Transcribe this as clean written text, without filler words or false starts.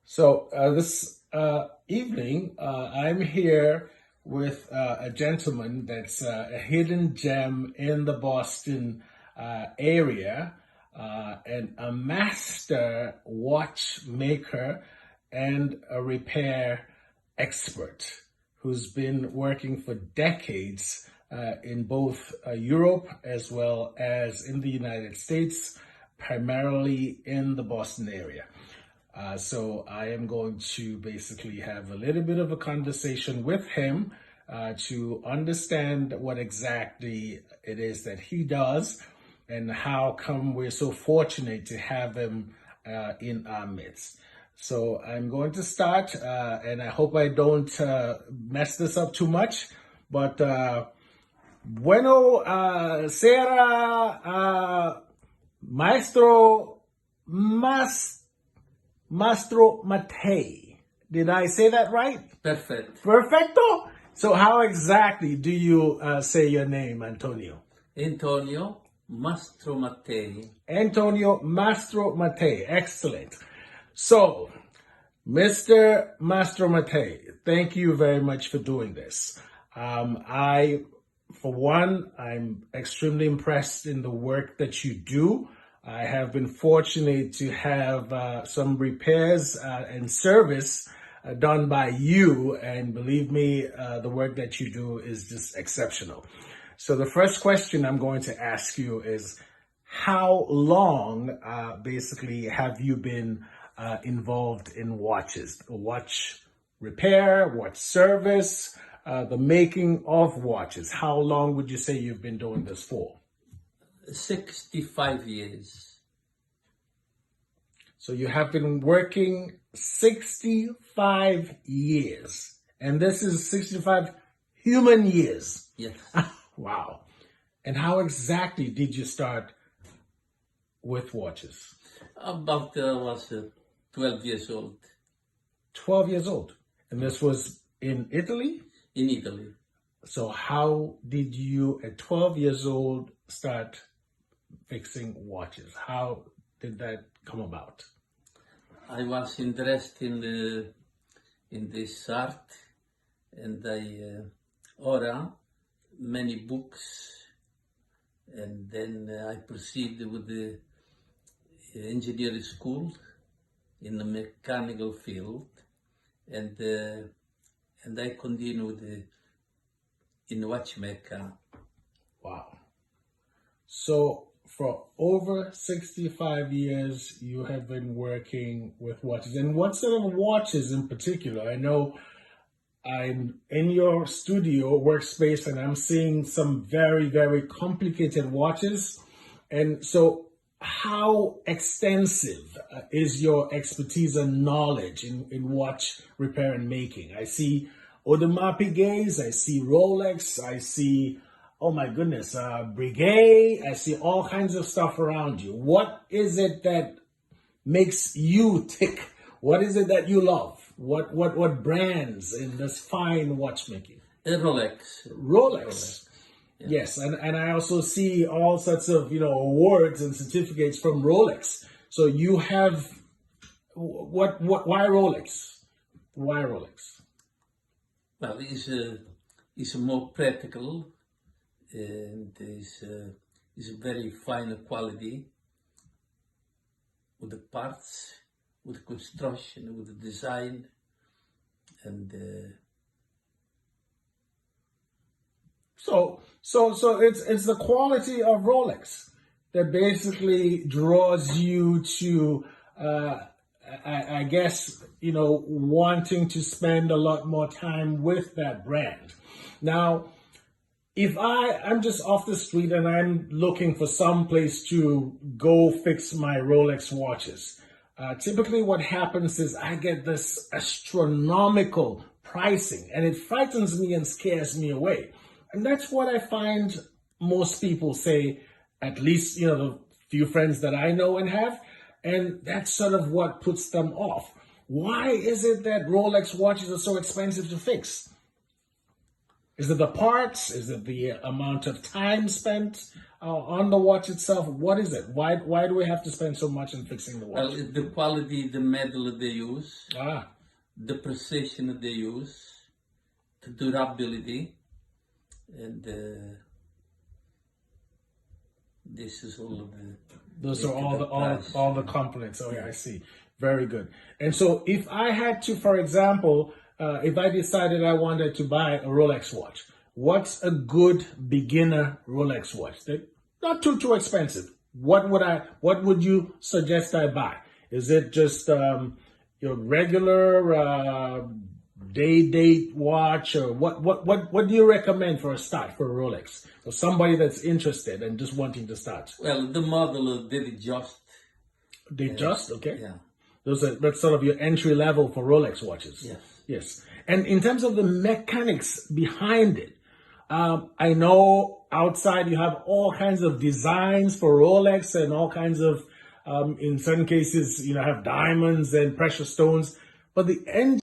So this evening, I'm here with a gentleman that's a hidden gem in the Boston area, and a master watchmaker and a repair expert who's been working for decades in both Europe as well as in the United States, primarily in the Boston area. So I am going to basically have a little bit of a conversation with him to understand what exactly it is that he does and how come we're so fortunate to have him in our midst. So I'm going to start, and I hope I don't mess this up too much, but bueno, Sarah, Maestro Mastromattei. Did I say that right? Perfect. Perfecto? So how exactly do you say your name, Antonio? Antonio Mastromattei. Antonio Mastromattei. Excellent. So, Mr. Mastromattei, thank you very much for doing this. For one, I'm extremely impressed in the work that you do. I have been fortunate to have some repairs and service done by you, and believe me, the work that you do is just exceptional. So the first question I'm going to ask you is, how long basically have you been involved in watches, watch repair, watch service, the making of watches? How long would you say you've been doing this for? 65 years. So you have been working 65 years, and this is 65 human years. Yes. Wow. And how exactly did you start with watches? About was 12 years old. 12 years old. And this was in Italy? In Italy. So how did you, at 12 years old, start fixing watches? How did that come about? I was interested in this art, and I ordered many books, and then I proceeded with the engineering school in the mechanical field, and I continued in watchmaker. Wow. So for over 65 years, you have been working with watches. And what sort of watches in particular? I know I'm in your studio workspace and I'm seeing some very, very complicated watches. And so how extensive is your expertise and knowledge in watch repair and making? I see Audemars Piguets, I see Rolex, I see, oh my goodness, Breguet, I see all kinds of stuff around you. What is it that makes you tick? What is it that you love? What brands in this fine watchmaking? Rolex. Rolex. Yeah. Yes, and I also see all sorts of awards and certificates from Rolex. So you have why Rolex? Why Rolex? Well, it's more practical, and it's very fine quality with the parts, with the construction, with the design, and So it's the quality of Rolex that basically draws you to, I guess, wanting to spend a lot more time with that brand. Now, if I'm just off the street and I'm looking for some place to go fix my Rolex watches, typically what happens is I get this astronomical pricing, and it frightens me and scares me away. And that's what I find most people say, at least, the few friends that I know and have. And that's sort of what puts them off. Why is it that Rolex watches are so expensive to fix? Is it the parts? Is it the amount of time spent on the watch itself? What is it? Why do we have to spend so much in fixing the Well, watch? it's the quality, the metal they use, Ah, the precision they use, the durability, and this is all of the. those are all the price. all the components. Oh yeah, I see. Very good. And so, if I had to, for example, if I decided I wanted to buy a Rolex watch, what's a good beginner Rolex watch? They're not too expensive. What would you suggest I buy? Is it just your regular day date watch, or what do you recommend for a start for a Rolex? For somebody that's interested and just wanting to start. Well, the model did just. They just okay. Yeah. That's sort of your entry level for Rolex watches. Yes. Yes. And in terms of the mechanics behind it, I know outside you have all kinds of designs for Rolex and all kinds of, in certain cases, have diamonds and precious stones, but the end